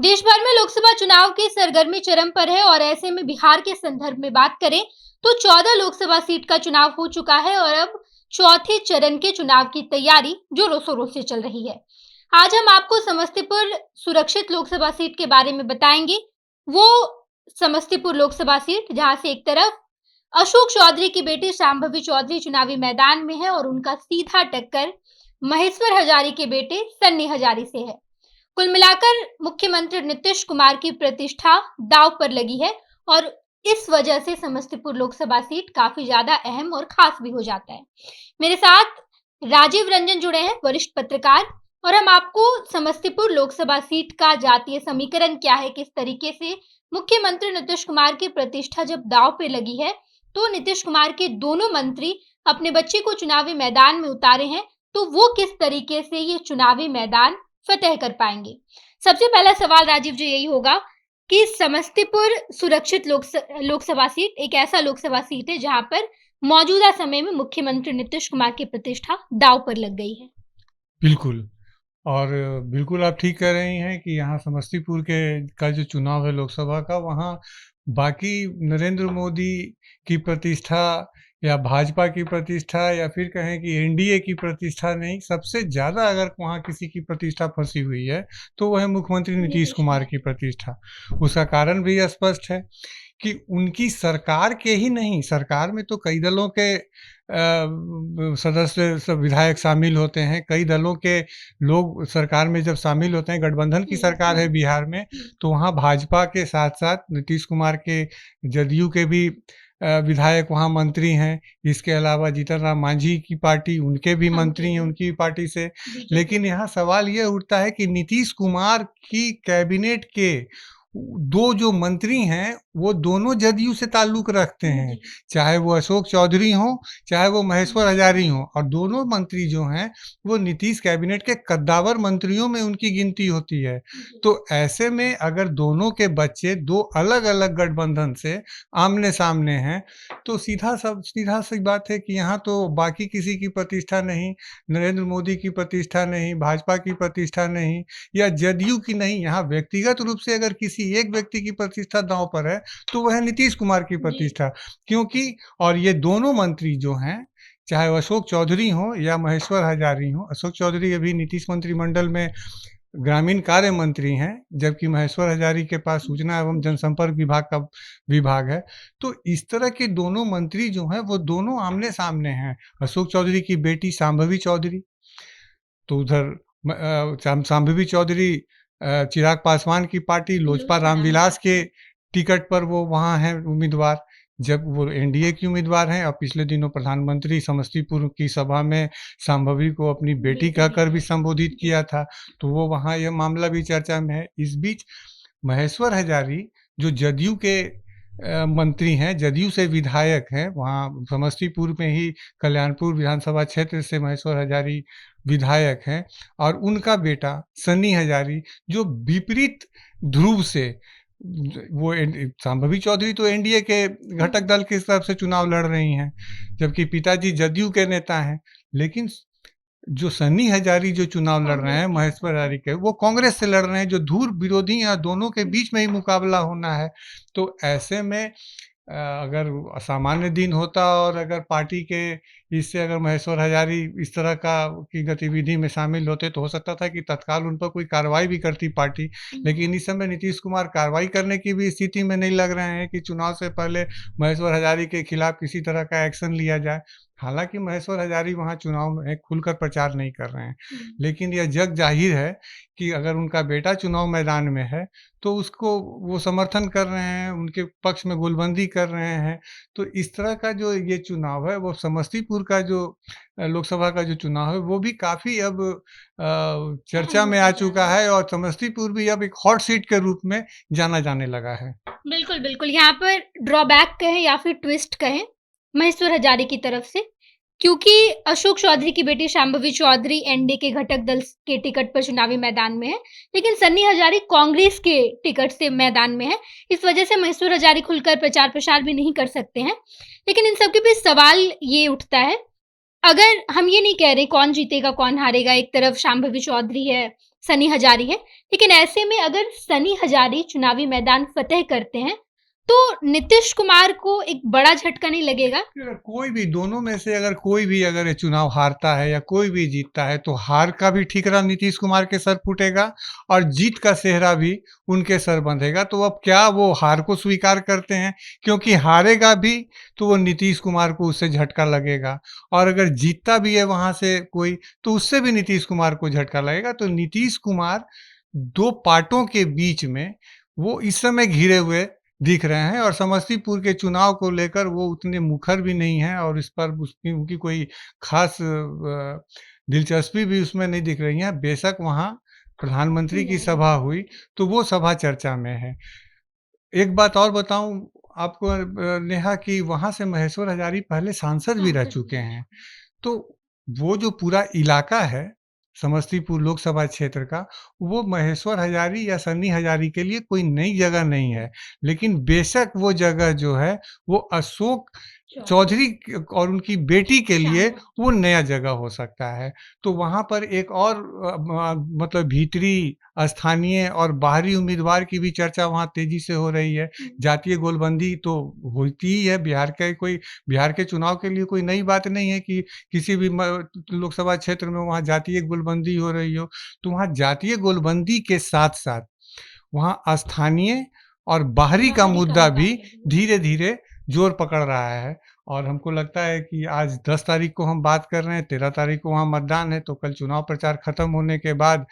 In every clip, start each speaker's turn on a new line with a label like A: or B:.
A: देश भर में लोकसभा चुनाव की सरगर्मी चरम पर है और ऐसे में बिहार के संदर्भ में बात करें तो 14 लोकसभा सीट का चुनाव हो चुका है और अब चौथे चरण के चुनाव की तैयारी जोरों शोरों से चल रही है। आज हम आपको समस्तीपुर सुरक्षित लोकसभा सीट के बारे में बताएंगे। वो समस्तीपुर लोकसभा सीट जहां से एक तरफ अशोक चौधरी की बेटी शांभवी चौधरी चुनावी मैदान में है और उनका सीधा टक्कर महेश्वर हजारी के बेटे सन्नी हजारी से है। कुल मिलाकर मुख्यमंत्री नीतीश कुमार की प्रतिष्ठा दांव पर लगी है और इस वजह से समस्तीपुर लोकसभा सीट काफी ज्यादा अहम और खास भी हो जाता है। मेरे साथ राजीव रंजन जुड़े हैं, वरिष्ठ पत्रकार, और हम आपको समस्तीपुर लोकसभा सीट का जातीय समीकरण क्या है, किस तरीके से मुख्यमंत्री नीतीश कुमार की प्रतिष्ठा जब दांव पे लगी है तो नीतीश कुमार के दोनों मंत्री अपने बच्चे को चुनावी मैदान में उतारे हैं, तो वो किस तरीके से ये चुनावी मैदान फतेह कर पाएंगे। सबसे पहला सवाल राजीव जी यही होगा कि समस्तीपुर सुरक्षित लोकसभा सीट एक ऐसा लोकसभा सीट है जहां पर मौजूदा समय में मुख्यमंत्री नीतीश कुमार की प्रतिष्ठा दांव पर लग गई है।
B: बिल्कुल। और बिल्कुल आप ठीक कह रही हैं कि यहाँ समस्तीपुर के का जो चुनाव है लोकसभा का, वहाँ बाकी नरेंद्र मोदी की प्रतिष्ठा या भाजपा की प्रतिष्ठा या फिर कहें कि एनडीए की प्रतिष्ठा नहीं, सबसे ज़्यादा अगर वहाँ किसी की प्रतिष्ठा फंसी हुई है तो वह है मुख्यमंत्री नीतीश कुमार की प्रतिष्ठा। उसका कारण भी स्पष्ट है कि उनकी सरकार के ही नहीं, सरकार में तो कई दलों के सदस्य सब विधायक शामिल होते हैं, कई दलों के लोग सरकार में जब शामिल होते हैं, गठबंधन की सरकार है बिहार में, तो वहाँ भाजपा के साथ-साथ नीतीश कुमार के जदयू के भी विधायक वहाँ मंत्री हैं। इसके अलावा जीतन राम मांझी की पार्टी, उनके भी मंत्री हैं उनकी पार्टी से। लेकिन यहाँ सवाल ये उठता है कि नीतीश कुमार की कैबिनेट के 2 जो मंत्री हैं, वो दोनों जदयू से ताल्लुक रखते हैं, चाहे वो अशोक चौधरी हों, चाहे वो महेश्वर हजारी हों, और दोनों मंत्री जो हैं, वो नीतीश कैबिनेट के कद्दावर मंत्रियों में उनकी गिनती होती है। तो ऐसे में अगर दोनों के बच्चे 2 अलग-अलग गठबंधन से आमने-सामने हैं, तो सीधा-सी बात है कि यहाँ तो बाकी किसी की प्रतिष्ठा नहीं, नरेंद्र मोदी की प्रतिष्ठा नहीं, भाजपा की प्रतिष्ठा नहीं या जदयू की नहीं, यहाँ व्यक्तिगत रूप से अगर किसी एक व्यक्ति की प्रतिष्ठा दांव पर है तो वह है नीतीश कुमार की प्रतिष्ठा। क्योंकि और ये दोनों मंत्री जो हैं, चाहे वो अशोक चौधरी हों या महेश्वर हजारी हों, अशोक चौधरी अभी नीतीश मंत्रिमंडल में ग्रामीण कार्य मंत्री हैं, जबकि महेश्वर हजारी के पास सूचना एवं जनसंपर्क विभाग का विभाग है। तो इस तरह के दोनों मंत्री जो हैं, वो दोनों आमने-सामने हैं। अशोक चौधरी की बेटी शांभवी चौधरी, तो उधर शांभवी चौधरी चिराग पासवान की पार्टी लोजपा रामविलास के टिकट पर वो वहाँ हैं उम्मीदवार, जब वो एनडीए की उम्मीदवार हैं। और पिछले दिनों प्रधानमंत्री समस्तीपुर की सभा में शांभवी को अपनी बेटी कहकर भी संबोधित किया था, तो वो वहाँ यह मामला भी चर्चा में है। इस बीच महेश्वर हजारी जो जदयू के मंत्री हैं, जदयू से विधायक हैं, वहाँ समस्तीपुर में ही कल्याणपुर विधानसभा क्षेत्र से महेश्वर हजारी विधायक हैं, और उनका बेटा सन्नी हजारी जो विपरीत ध्रुव से वो शांभवी चौधरी तो एनडीए के घटक दल की तरफ से चुनाव लड़ रही हैं, जबकि पिताजी जदयू के नेता हैं। लेकिन जो सन्नी हजारी जो चुनाव लड़ रहे हैं महेश्वर हजारी के, वो कांग्रेस से लड़ रहे हैं, जो धुर विरोधी हैं। दोनों के बीच में ही मुकाबला होना है। तो ऐसे में अगर सामान्य दिन होता और अगर पार्टी के इससे अगर महेश्वर हजारी इस तरह का की गतिविधि में शामिल होते, तो हो सकता था कि तत्काल उन पर कोई कार्रवाई भी करती पार्टी। लेकिन इस समय नीतीश कुमार कार्रवाई करने की भी स्थिति में नहीं लग रहे हैं कि चुनाव से पहले महेश्वर हजारी के खिलाफ किसी तरह का एक्शन लिया जाए। हालांकि महेश्वर हजारी वहाँ चुनाव में खुलकर प्रचार नहीं कर रहे हैं, लेकिन यह जग जाहिर है कि अगर उनका बेटा चुनाव मैदान में है तो उसको वो समर्थन कर रहे हैं, उनके पक्ष में गोलबंदी कर रहे हैं। तो इस तरह का जो ये चुनाव है, वो समस्तीपुर का जो लोकसभा का जो चुनाव है, वो भी काफ़ी अब चर्चा में आ चुका है, और समस्तीपुर भी अब एक हॉट सीट के रूप में जाना जाने लगा है।
A: बिल्कुल बिल्कुल, यहाँ पर ड्रॉबैक कहें या फिर ट्विस्ट कहें महेश्वर हजारी की तरफ से, क्योंकि अशोक चौधरी की बेटी शांभवी चौधरी एनडीए के घटक दल के टिकट पर चुनावी मैदान में है, लेकिन सन्नी हजारी कांग्रेस के टिकट से मैदान में है। इस वजह से महेश्वर हजारी खुलकर प्रचार प्रसार भी नहीं कर सकते हैं। लेकिन इन सबके बीच सवाल ये उठता है, अगर हम ये नहीं कह रहे कौन जीतेगा कौन हारेगा, एक तरफ शांभवी चौधरी है, सनी हजारी है। लेकिन ऐसे में अगर सनी हजारी चुनावी मैदान फतेह करते हैं, तो नीतीश कुमार को एक बड़ा झटका नहीं लगेगा?
B: अगर कोई भी दोनों में से अगर कोई भी अगर ये चुनाव हारता है या कोई भी जीतता है, तो हार का भी ठीकरा नीतीश कुमार के सर फूटेगा और जीत का सेहरा भी उनके सर बंधेगा। तो अब क्या वो हार को स्वीकार करते हैं? क्योंकि हारेगा भी तो वो नीतीश कुमार को उससे झटका लगेगा, और अगर जीतता भी है वहाँ से कोई, तो उससे भी नीतीश कुमार को झटका लगेगा। तो नीतीश कुमार 2 पार्टों के बीच में वो इस समय घिरे हुए दिख रहे हैं, और समस्तीपुर के चुनाव को लेकर वो उतने मुखर भी नहीं हैं, और इस पर उसकी उनकी कोई ख़ास दिलचस्पी भी उसमें नहीं दिख रही है। बेशक वहाँ प्रधानमंत्री की सभा हुई, तो वो सभा चर्चा में है। एक बात और बताऊँ आपको नेहा, कि वहाँ से महेश्वर हज़ारी पहले सांसद भी रह चुके हैं। तो वो जो पूरा इलाका है, समस्तीपुर लोकसभा क्षेत्र का, वो महेश्वर हज़ारी या सन्नी हज़ारी के लिए कोई नई जगह नहीं है। लेकिन बेशक वो जगह जो है, वो अशोक चौधरी और उनकी बेटी के लिए वो नया जगह हो सकता है। तो वहाँ पर एक और मतलब भीतरी, स्थानीय और बाहरी उम्मीदवार की भी चर्चा वहाँ तेज़ी से हो रही है। जातीय गोलबंदी तो होती ही है, बिहार के चुनाव के लिए कोई नई बात नहीं है कि किसी भी लोकसभा क्षेत्र में वहाँ जातीय गोलबंदी हो रही हो। तो वहाँ जातीय गोलबंदी के साथ-साथ वहाँ स्थानीय और बाहरी का मुद्दा भी धीरे-धीरे ज़ोर पकड़ रहा है। और हमको लगता है कि आज 10 तारीख को हम बात कर रहे हैं, 13 तारीख को वहाँ मतदान है, तो कल चुनाव प्रचार खत्म होने के बाद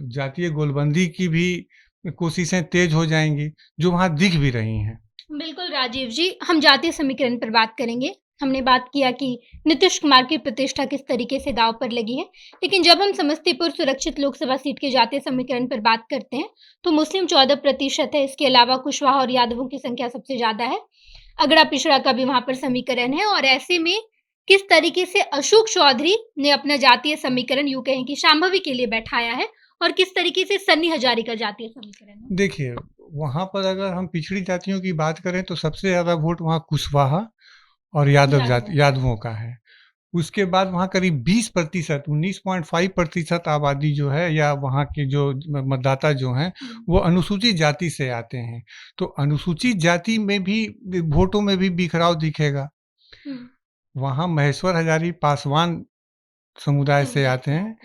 B: जातीय गोलबंदी की भी कोशिशें तेज़ हो जाएँगी, जो वहाँ दिख भी रही हैं।
A: बिल्कुल राजीव जी, हम जातीय समीकरण पर बात करेंगे। हमने बात किया कि नीतीश कुमार की प्रतिष्ठा किस तरीके से दांव पर लगी है। लेकिन जब हम समस्तीपुर सुरक्षित लोकसभा सीट के जातीय समीकरण पर बात करते हैं, तो मुस्लिम 14% है। इसके अलावा कुशवाहा और यादवों की संख्या सबसे ज़्यादा है। अगड़ा पिछड़ा का भी वहाँ पर समीकरण है, और ऐसे में किस तरीके से अशोक चौधरी ने अपना जातीय समीकरण यूँ कहें कि शांभवी के लिए बैठाया है, और किस तरीके से सन्नी हजारी का जातीय समीकरण है?
B: देखिए, वहाँ पर अगर हम पिछड़ी जातियों की बात करें, तो सबसे ज़्यादा वोट वहाँ कुशवाहा और यादवों का है। उसके बाद वहाँ करीब 20%, 19.5% आबादी जो है, या वहाँ के जो मतदाता जो हैं, वो अनुसूचित जाति से आते हैं। तो अनुसूचित जाति में भी वोटों में भी बिखराव दिखेगा। वहाँ महेश्वर हज़ारी पासवान समुदाय से आते हैं,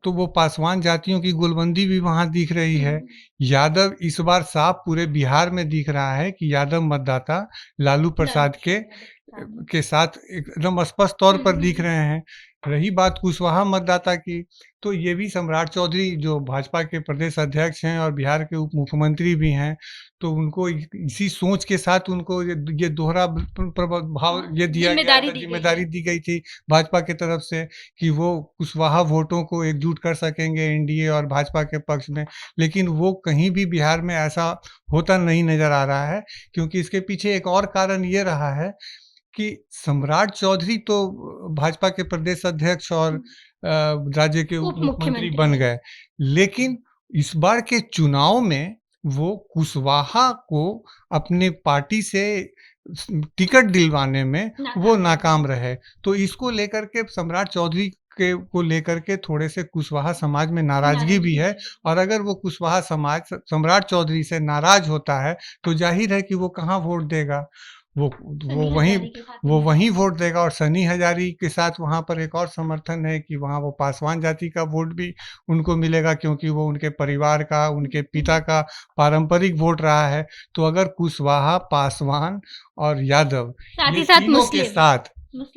B: तो वो पासवान जातियों की गोलबंदी भी वहाँ दिख रही है। यादव इस बार साफ पूरे बिहार में दिख रहा है कि यादव मतदाता लालू प्रसाद के साथ एकदम स्पष्ट तौर पर दिख रहे हैं। रही बात कुशवाहा मतदाता की, तो ये भी सम्राट चौधरी जो भाजपा के प्रदेश अध्यक्ष हैं और बिहार के उप मुख्यमंत्री भी हैं, तो उनको इसी सोच के साथ उनको ये दोहरा प्रभाव ये दिया गया था, जिम्मेदारी दी गई थी भाजपा की तरफ से, कि वो कुशवाहा वोटों को एकजुट कर सकेंगे एनडीए और भाजपा के पक्ष में। लेकिन वो कहीं भी बिहार में ऐसा होता नहीं नज़र आ रहा है, क्योंकि इसके पीछे एक और कारण ये रहा है कि सम्राट चौधरी तो भाजपा के प्रदेश अध्यक्ष और राज्य के उप मुख्यमंत्री बन गए, लेकिन इस बार के चुनाव में वो कुशवाहा को अपने पार्टी से टिकट दिलवाने में वो नाकाम रहे। तो इसको लेकर के सम्राट चौधरी को लेकर के थोड़े से कुशवाहा समाज में नाराजगी भी है, और अगर वो कुशवाहा समाज सम्राट चौधरी से नाराज होता है, तो जाहिर है कि वो कहाँ वोट देगा, वो वहीं वोट देगा। और सनी हजारी के साथ वहाँ पर एक और समर्थन है कि वहाँ वो पासवान जाति का वोट भी उनको मिलेगा, क्योंकि वो उनके परिवार का, उनके पिता का पारंपरिक वोट रहा है। तो अगर कुशवाहा, पासवान और यादव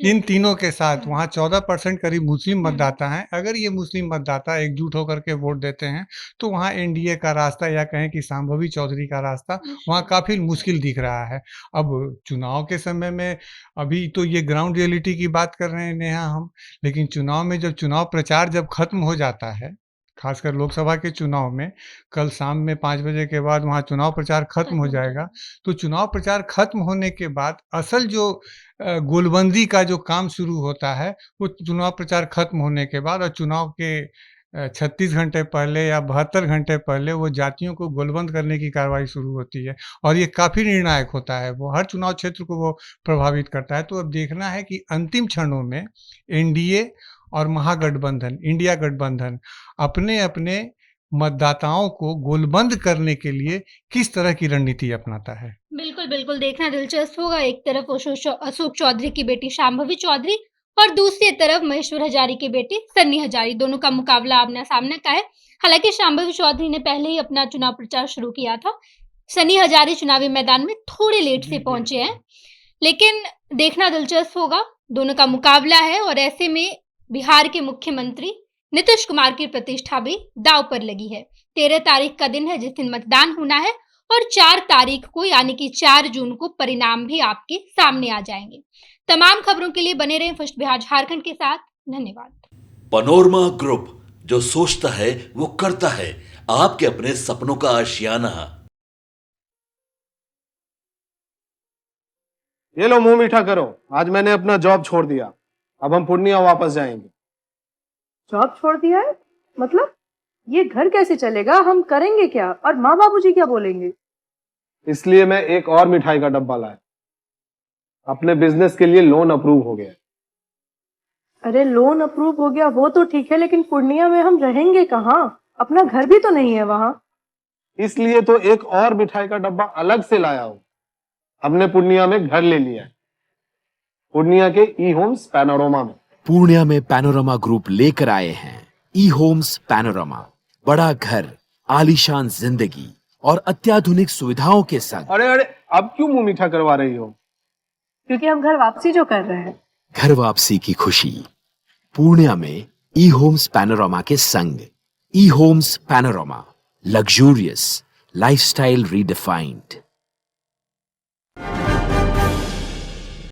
B: इन तीनों के साथ वहाँ 14% करीब मुस्लिम मतदाता हैं, अगर ये मुस्लिम मतदाता एकजुट होकर के वोट देते हैं, तो वहाँ एनडीए का रास्ता, या कहें कि शांभवी चौधरी का रास्ता, वहाँ काफ़ी मुश्किल दिख रहा है। अब चुनाव के समय में, अभी तो ये ग्राउंड रियलिटी की बात कर रहे हैं नेहा हम, लेकिन चुनाव में जब चुनाव प्रचार जब खत्म हो जाता है, खासकर लोकसभा के चुनाव में, कल शाम में 5 बजे के बाद वहाँ चुनाव प्रचार खत्म हो जाएगा। तो चुनाव प्रचार खत्म होने के बाद असल जो गोलबंदी का जो काम शुरू होता है, वो चुनाव प्रचार खत्म होने के बाद, और चुनाव के 36 घंटे पहले या 72 घंटे पहले वो जातियों को गोलबंद करने की कार्रवाई शुरू होती है, और ये काफ़ी निर्णायक होता है। वो हर चुनाव क्षेत्र को वो प्रभावित करता है। तो अब देखना है कि अंतिम क्षणों में एनडीए और महागठबंधन, इंडिया गठबंधन अपने-अपने मतदाताओं को गोलबंद करने के लिए किस तरह की रणनीति अपनाता है?
A: बिल्कुल, बिल्कुल देखना दिलचस्प होगा। एक तरफ अशोक चौधरी की बेटी शांभवी चौधरी और दूसरी तरफ महेश्वर हजारी की बेटी सन्नी हजारी, दोनों का मुकाबला आमने-सामने का है। हालाँकि शांभवी चौधरी ने पहले ही अपना चुनाव प्रचार शुरू किया था। सन्नी हजारी चुनावी मैदान में थोड़े लेट से पहुंचे हैं, लेकिन देखना दिलचस्प होगा, दोनों का मुकाबला है और ऐसे में बिहार के मुख्यमंत्री नीतीश कुमार की प्रतिष्ठा भी दांव पर लगी है। 13 तारीख का दिन है जिस दिन मतदान होना है और 4 तारीख को यानी कि 4 जून को परिणाम भी आपके सामने आ जाएंगे। तमाम खबरों के लिए बने रहें फर्स्ट बिहार झारखंड के साथ। धन्यवाद।
C: पनोरमा ग्रुप, जो सोचता है वो करता है। आपके अपने सपनों का आशियाना।
D: ये लो मुंह मीठा करो, आज मैंने अपना जॉब छोड़ दिया। अब हम पूर्णिया वापस जाएंगे।
E: जॉब छोड़ दिया है? मतलब ये घर कैसे चलेगा? हम करेंगे क्या? और माँ बाबूजी क्या बोलेंगे?
D: इसलिए मैं एक और मिठाई का डब्बा लाया। अपने बिजनेस के लिए लोन अप्रूव हो गया।
E: अरे लोन अप्रूव हो गया वो तो ठीक है, लेकिन पूर्णिया में हम रहेंगे कहाँ? अपना घर भी तो नहीं है वहाँ।
D: इसलिए तो एक और मिठाई का डब्बा अलग से लाया हूँ। हमने पूर्णिया में घर ले लिया है, पूर्णिया के ई होम्स पैनोरमा में।
F: पूर्णिया में पैनोरमा ग्रुप लेकर आए हैं ई होम्स पैनोरमा। बड़ा घर, आलीशान जिंदगी और अत्याधुनिक सुविधाओं के संग।
D: अरे अरे, अब क्यों मुंह मीठा करवा रही हो?
E: क्योंकि हम घर वापसी जो कर रहे हैं।
F: घर वापसी की खुशी पूर्णिया में ई होम्स पैनोरमा के संग। ई Homes Panorama, luxurious lifestyle redefined.